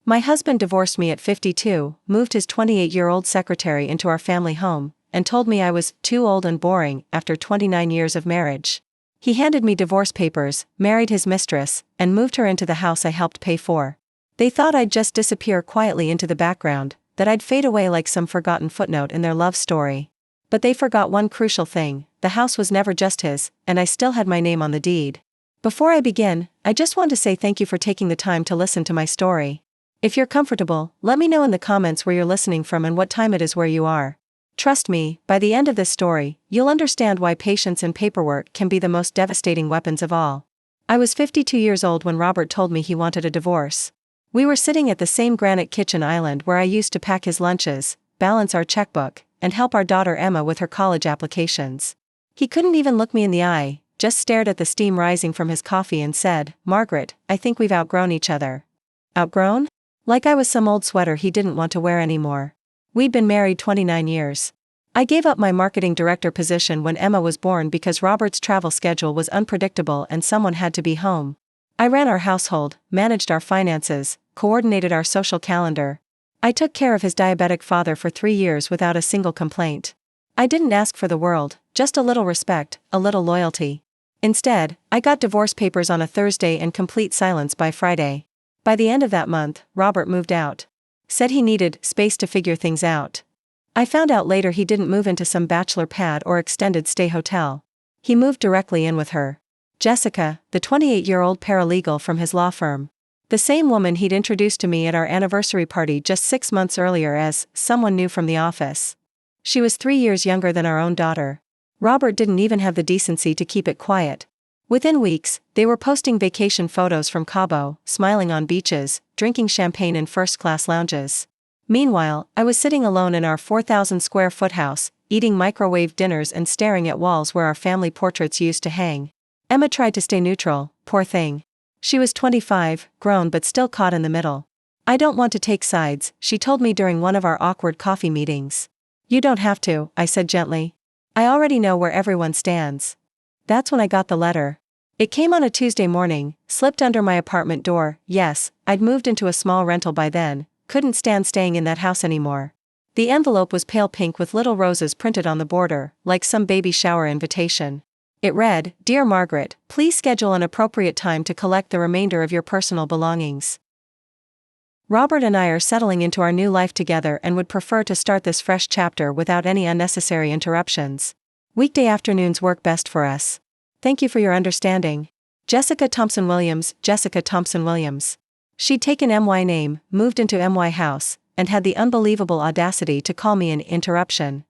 My husband divorced me at 52, moved his 28-year-old secretary into our family home, and told me I was too old and boring after 29 years of marriage. He handed me divorce papers, married his mistress, and moved her into the house I helped pay for. They thought I'd just disappear quietly into the background, that I'd fade away like some forgotten footnote in their love story. But they forgot one crucial thing: the house was never just his, and I still had my name on the deed. Before I begin, I just want to say thank you for taking the time to listen to my story. If you're comfortable, let me know in the comments where you're listening from and what time it is where you are. Trust me, by the end of this story, you'll understand why patience and paperwork can be the most devastating weapons of all. I was 52 years old when Robert told me he wanted a divorce. We were sitting at the same granite kitchen island where I used to pack his lunches, balance our checkbook, and help our daughter Emma with her college applications. He couldn't even look me in the eye, just stared at the steam rising from his coffee and said, "Margaret, I think we've outgrown each other." Outgrown? Like I was some old sweater he didn't want to wear anymore. We'd been married 29 years. I gave up my marketing director position when Emma was born because Robert's travel schedule was unpredictable and someone had to be home. I ran our household, managed our finances, coordinated our social calendar. I took care of his diabetic father for 3 years without a single complaint. I didn't ask for the world, just a little respect, a little loyalty. Instead, I got divorce papers on a Thursday and complete silence by Friday. By the end of that month, Robert moved out. Said he needed space to figure things out. I found out later he didn't move into some bachelor pad or extended stay hotel. He moved directly in with her. Jessica, the 28-year-old paralegal from his law firm. The same woman he'd introduced to me at our anniversary party just 6 months earlier as someone new from the office. She was 3 years younger than our own daughter. Robert didn't even have the decency to keep it quiet. Within weeks, they were posting vacation photos from Cabo, smiling on beaches, drinking champagne in first-class lounges. Meanwhile, I was sitting alone in our 4,000-square-foot house, eating microwave dinners and staring at walls where our family portraits used to hang. Emma tried to stay neutral, poor thing. She was 25, grown but still caught in the middle. "I don't want to take sides," she told me during one of our awkward coffee meetings. "You don't have to," I said gently. "I already know where everyone stands." That's when I got the letter. It came on a Tuesday morning, slipped under my apartment door. Yes, I'd moved into a small rental by then, couldn't stand staying in that house anymore. The envelope was pale pink with little roses printed on the border, like some baby shower invitation. It read, "Dear Margaret, please schedule an appropriate time to collect the remainder of your personal belongings. Robert and I are settling into our new life together and would prefer to start this fresh chapter without any unnecessary interruptions. Weekday afternoons work best for us. Thank you for your understanding. Jessica Thompson Williams." Jessica Thompson Williams. She'd taken MY name, moved into MY house, and had the unbelievable audacity to call me an interruption.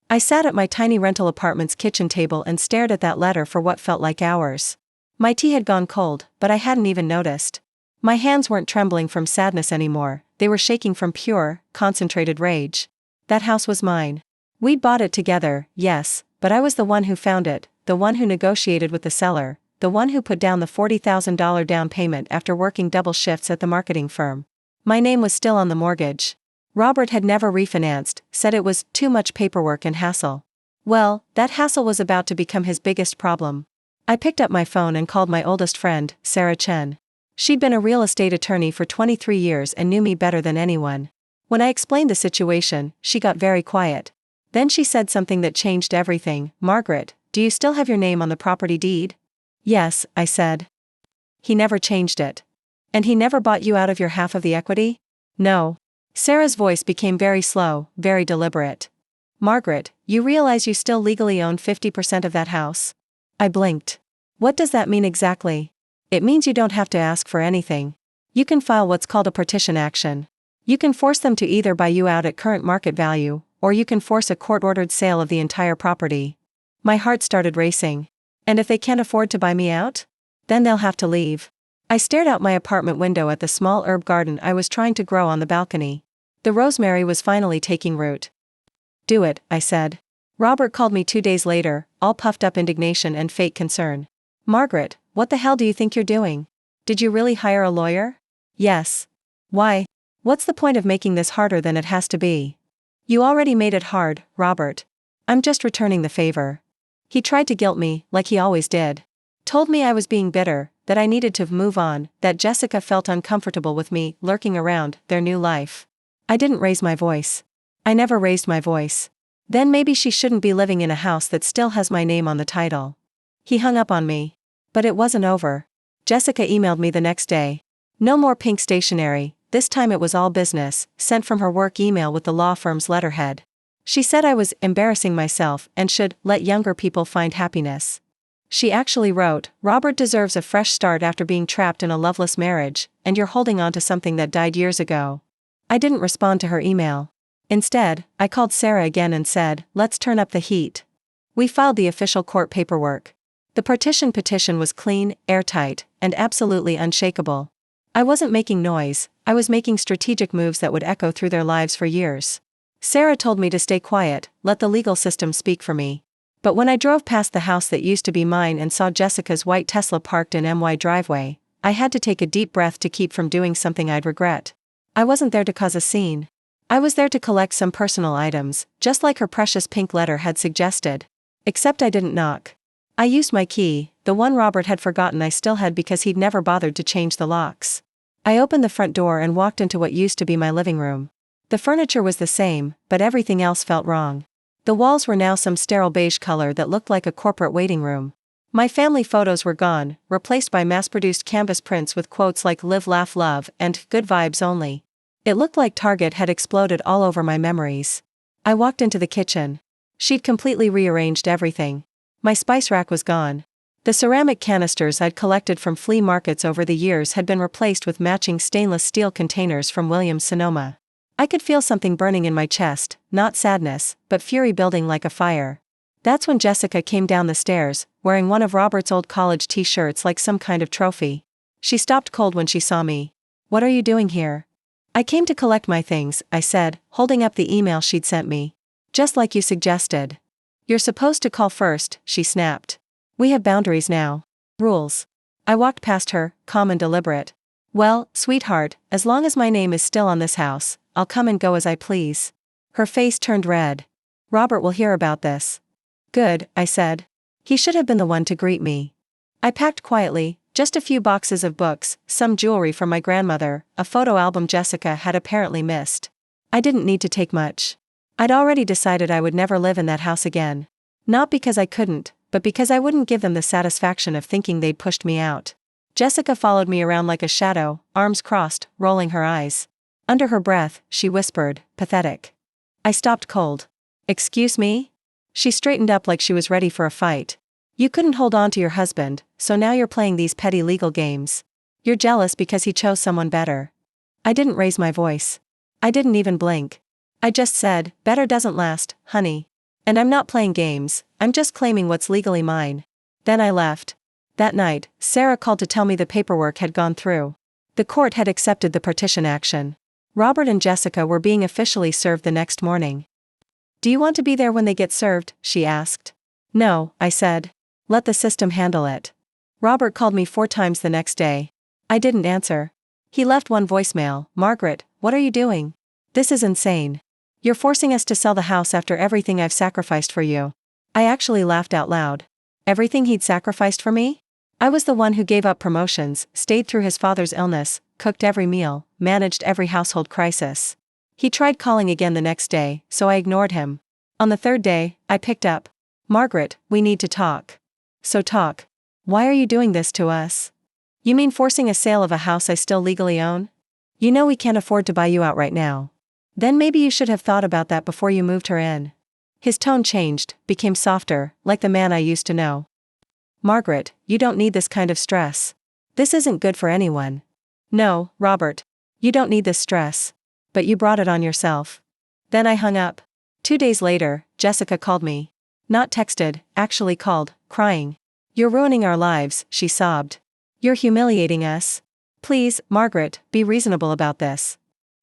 I sat at my tiny rental apartment's kitchen table and stared at that letter for what felt like hours. My tea had gone cold, but I hadn't even noticed. My hands weren't trembling from sadness anymore, they were shaking from pure, concentrated rage. That house was mine. We'd bought it together, yes, but I was the one who found it, the one who negotiated with the seller, the one who put down the $40,000 down payment after working double shifts at the marketing firm. My name was still on the mortgage. Robert had never refinanced, said it was too much paperwork and hassle. Well, that hassle was about to become his biggest problem. I picked up my phone and called my oldest friend, Sarah Chen. She'd been a real estate attorney for 23 years and knew me better than anyone. When I explained the situation, she got very quiet. Then she said something that changed everything. "Margaret, do you still have your name on the property deed?" "Yes," I said. "He never changed it. And he never bought you out of your half of the equity?" "No." Sarah's voice became very slow, very deliberate. "Margaret, you realize you still legally own 50% of that house?" I blinked. "What does that mean exactly?" "It means you don't have to ask for anything. You can file what's called a partition action. You can force them to either buy you out at current market value, or you can force a court-ordered sale of the entire property." My heart started racing. "And if they can't afford to buy me out? Then they'll have to leave." I stared out my apartment window at the small herb garden I was trying to grow on the balcony. The rosemary was finally taking root. "Do it," I said. Robert called me 2 days later, all puffed up indignation and fake concern. "Margaret, what the hell do you think you're doing? Did you really hire a lawyer?" "Yes." "Why? What's the point of making this harder than it has to be?" "You already made it hard, Robert. I'm just returning the favor." He tried to guilt me, like he always did. Told me I was being bitter, that I needed to move on, that Jessica felt uncomfortable with me lurking around their new life. I didn't raise my voice. I never raised my voice. Then maybe she shouldn't be living in a house that still has my name on the title. He hung up on me. But it wasn't over. Jessica emailed me the next day. No more pink stationery, this time it was all business, sent from her work email with the law firm's letterhead. She said I was embarrassing myself and should let younger people find happiness. She actually wrote, "Robert deserves a fresh start after being trapped in a loveless marriage, and you're holding on to something that died years ago." I didn't respond to her email. Instead, I called Sarah again and said, "Let's turn up the heat." We filed the official court paperwork. The partition petition was clean, airtight, and absolutely unshakable. I wasn't making noise, I was making strategic moves that would echo through their lives for years. Sarah told me to stay quiet, let the legal system speak for me. But when I drove past the house that used to be mine and saw Jessica's white Tesla parked in my driveway, I had to take a deep breath to keep from doing something I'd regret. I wasn't there to cause a scene. I was there to collect some personal items, just like her precious pink letter had suggested. Except I didn't knock. I used my key, the one Robert had forgotten I still had because he'd never bothered to change the locks. I opened the front door and walked into what used to be my living room. The furniture was the same, but everything else felt wrong. The walls were now some sterile beige color that looked like a corporate waiting room. My family photos were gone, replaced by mass-produced canvas prints with quotes like "Live, Laugh, Love" and "Good Vibes Only." It looked like Target had exploded all over my memories. I walked into the kitchen. She'd completely rearranged everything. My spice rack was gone. The ceramic canisters I'd collected from flea markets over the years had been replaced with matching stainless steel containers from Williams-Sonoma. I could feel something burning in my chest, not sadness, but fury building like a fire. That's when Jessica came down the stairs, wearing one of Robert's old college t-shirts like some kind of trophy. She stopped cold when she saw me. "What are you doing here?" "I came to collect my things," I said, holding up the email she'd sent me. "Just like you suggested." "You're supposed to call first," she snapped. "We have boundaries now. Rules." I walked past her, calm and deliberate. "Well, sweetheart, as long as my name is still on this house, I'll come and go as I please." Her face turned red. "Robert will hear about this." "Good," I said. He should have been the one to greet me. I packed quietly, just a few boxes of books, some jewelry from my grandmother, a photo album Jessica had apparently missed. I didn't need to take much. I'd already decided I would never live in that house again. Not because I couldn't, but because I wouldn't give them the satisfaction of thinking they'd pushed me out. Jessica followed me around like a shadow, arms crossed, rolling her eyes. Under her breath, she whispered, "Pathetic." I stopped cold. "Excuse me?" She straightened up like she was ready for a fight. "You couldn't hold on to your husband, so now you're playing these petty legal games. You're jealous because he chose someone better." I didn't raise my voice. I didn't even blink. I just said, "Better doesn't last, honey. And I'm not playing games, I'm just claiming what's legally mine." Then I left. That night, Sarah called to tell me the paperwork had gone through. The court had accepted the partition action. Robert and Jessica were being officially served the next morning. "Do you want to be there when they get served?" she asked. "No," I said. "Let the system handle it." Robert called me 4 times the next day. I didn't answer. He left one voicemail, "Margaret, what are you doing? This is insane. You're forcing us to sell the house after everything I've sacrificed for you." I actually laughed out loud. Everything he'd sacrificed for me? I was the one who gave up promotions, stayed through his father's illness, cooked every meal, managed every household crisis. He tried calling again the next day, so I ignored him. On the 3rd day, I picked up. "Margaret, we need to talk." "So talk. Why are you doing this to us?" "You mean forcing a sale of a house I still legally own? You know we can't afford to buy you out right now. Then maybe you should have thought about that before you moved her in." His tone changed, became softer, like the man I used to know. "Margaret, you don't need this kind of stress. This isn't good for anyone." "No, Robert. You don't need this stress. But you brought it on yourself." Then I hung up. 2 days later, Jessica called me. Not texted, actually called, crying. "You're ruining our lives," she sobbed. "You're humiliating us. Please, Margaret, be reasonable about this."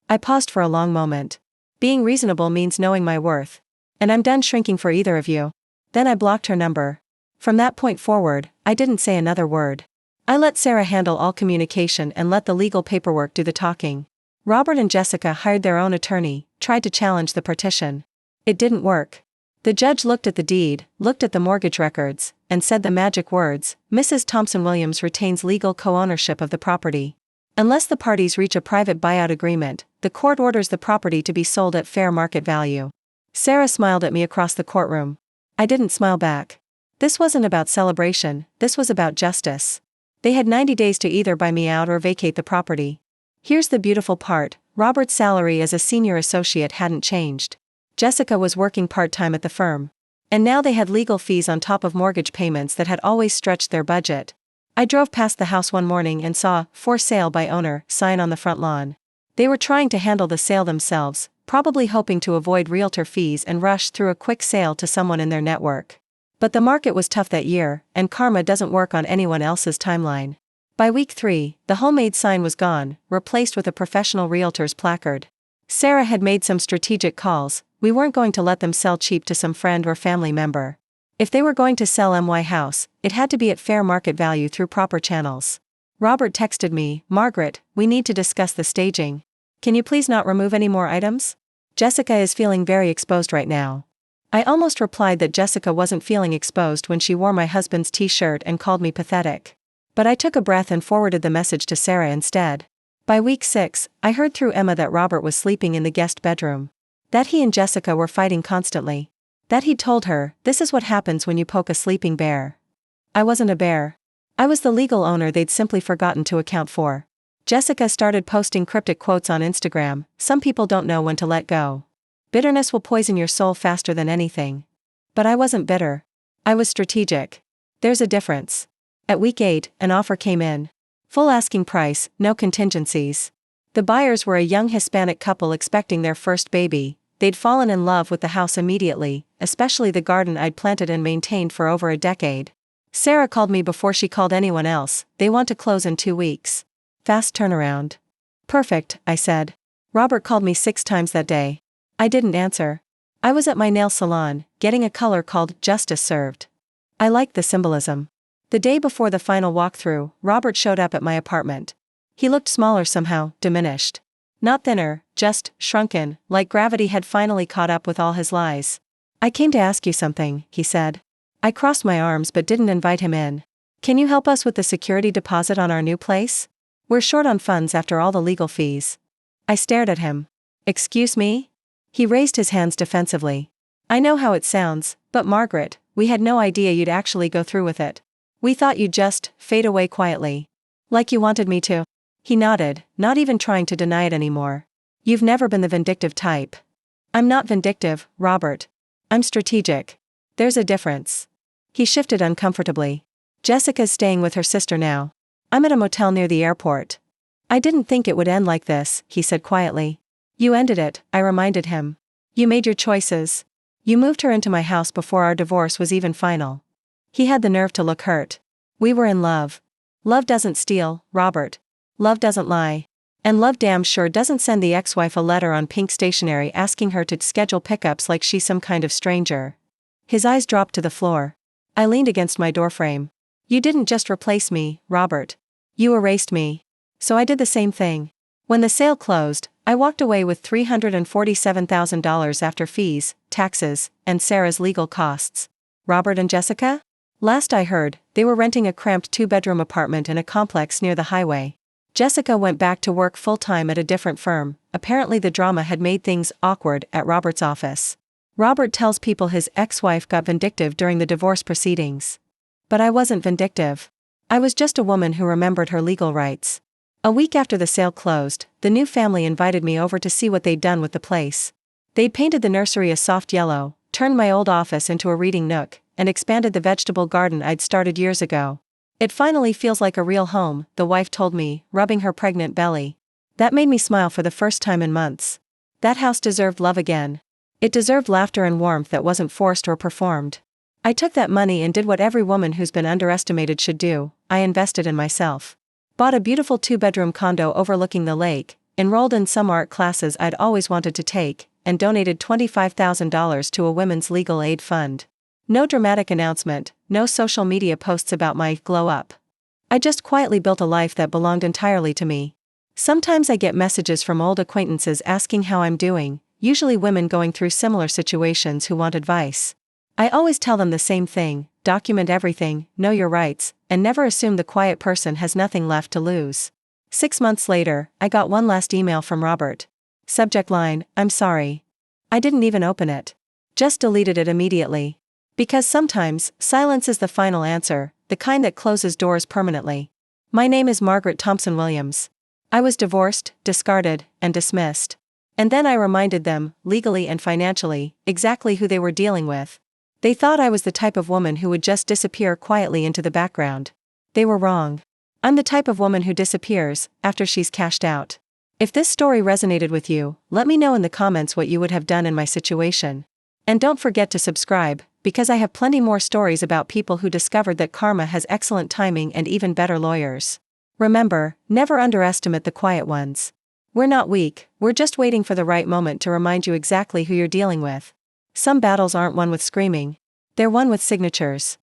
I paused for a long moment. Being reasonable means knowing my worth. And I'm done shrinking for either of you. Then I blocked her number. From that point forward, I didn't say another word. I let Sarah handle all communication and let the legal paperwork do the talking. Robert and Jessica hired their own attorney, tried to challenge the partition. It didn't work. The judge looked at the deed, looked at the mortgage records, and said the magic words, "Mrs. Thompson Williams retains legal co-ownership of the property. Unless the parties reach a private buyout agreement, the court orders the property to be sold at fair market value." Sarah smiled at me across the courtroom. I didn't smile back. This wasn't about celebration, this was about justice. They had 90 days to either buy me out or vacate the property. Here's the beautiful part, Robert's salary as a senior associate hadn't changed. Jessica was working part-time at the firm. And now they had legal fees on top of mortgage payments that had always stretched their budget. I drove past the house one morning and saw "For sale by owner" sign on the front lawn. They were trying to handle the sale themselves, probably hoping to avoid realtor fees and rush through a quick sale to someone in their network. But the market was tough that year, and karma doesn't work on anyone else's timeline. By week 3, the homemade sign was gone, replaced with a professional realtor's placard. Sarah had made some strategic calls. We weren't going to let them sell cheap to some friend or family member. If they were going to sell my house, it had to be at fair market value through proper channels. Robert texted me, "Margaret, we need to discuss the staging. Can you please not remove any more items? Jessica is feeling very exposed right now." I almost replied that Jessica wasn't feeling exposed when she wore my husband's t-shirt and called me pathetic. But I took a breath and forwarded the message to Sarah instead. By week 6, I heard through Emma that Robert was sleeping in the guest bedroom. That he and Jessica were fighting constantly. That he'd told her, "This is what happens when you poke a sleeping bear." I wasn't a bear. I was the legal owner they'd simply forgotten to account for. Jessica started posting cryptic quotes on Instagram, "Some people don't know when to let go. Bitterness will poison your soul faster than anything." But I wasn't bitter. I was strategic. There's a difference. At week 8, an offer came in. Full asking price, no contingencies. The buyers were a young Hispanic couple expecting their first baby. They'd fallen in love with the house immediately, especially the garden I'd planted and maintained for over a decade. Sarah called me before she called anyone else. "They want to close in 2 weeks. Fast turnaround." "Perfect," I said. Robert called me 6 times that day. I didn't answer. I was at my nail salon, getting a color called "Justice Served." I liked the symbolism. The day before the final walkthrough, Robert showed up at my apartment. He looked smaller somehow, diminished. Not thinner, just shrunken, like gravity had finally caught up with all his lies. "I came to ask you something," he said. I crossed my arms but didn't invite him in. "Can you help us with the security deposit on our new place? We're short on funds after all the legal fees." I stared at him. "Excuse me?" He raised his hands defensively. "I know how it sounds, but Margaret, we had no idea you'd actually go through with it. We thought you'd just fade away quietly. Like you wanted me to." He nodded, not even trying to deny it anymore. "You've never been the vindictive type." "I'm not vindictive, Robert. I'm strategic. There's a difference." He shifted uncomfortably. "Jessica's staying with her sister now. I'm at a motel near the airport." "I didn't think it would end like this," he said quietly. "You ended it," I reminded him. "You made your choices. You moved her into my house before our divorce was even final." He had the nerve to look hurt. "We were in love. Love doesn't steal, Robert. Love doesn't lie. And love damn sure doesn't send the ex-wife a letter on pink stationery asking her to schedule pickups like she's some kind of stranger." His eyes dropped to the floor. I leaned against my doorframe. "You didn't just replace me, Robert. You erased me. So I did the same thing." When the sale closed, I walked away with $347,000 after fees, taxes, and Sarah's legal costs. Robert and Jessica? Last I heard, they were renting a cramped 2-bedroom apartment in a complex near the highway. Jessica went back to work full-time at a different firm. Apparently the drama had made things awkward at Robert's office. Robert tells people his ex-wife got vindictive during the divorce proceedings. But I wasn't vindictive. I was just a woman who remembered her legal rights. A week after the sale closed, the new family invited me over to see what they'd done with the place. They'd painted the nursery a soft yellow, turned my old office into a reading nook, and expanded the vegetable garden I'd started years ago. "It finally feels like a real home," the wife told me, rubbing her pregnant belly. That made me smile for the first time in months. That house deserved love again. It deserved laughter and warmth that wasn't forced or performed. I took that money and did what every woman who's been underestimated should do. I invested in myself. Bought a beautiful 2-bedroom condo overlooking the lake, enrolled in some art classes I'd always wanted to take, and donated $25,000 to a women's legal aid fund. No dramatic announcement, no social media posts about my glow up. I just quietly built a life that belonged entirely to me. Sometimes I get messages from old acquaintances asking how I'm doing, usually women going through similar situations who want advice. I always tell them the same thing: document everything, know your rights, and never assume the quiet person has nothing left to lose. 6 months later, I got one last email from Robert. Subject line: I'm sorry. I didn't even open it. Just deleted it immediately. Because sometimes, silence is the final answer, the kind that closes doors permanently. My name is Margaret Thompson Williams. I was divorced, discarded, and dismissed. And then I reminded them, legally and financially, exactly who they were dealing with. They thought I was the type of woman who would just disappear quietly into the background. They were wrong. I'm the type of woman who disappears after she's cashed out. If this story resonated with you, let me know in the comments what you would have done in my situation. And don't forget to subscribe, because I have plenty more stories about people who discovered that karma has excellent timing and even better lawyers. Remember, never underestimate the quiet ones. We're not weak, we're just waiting for the right moment to remind you exactly who you're dealing with. Some battles aren't won with screaming. They're won with signatures.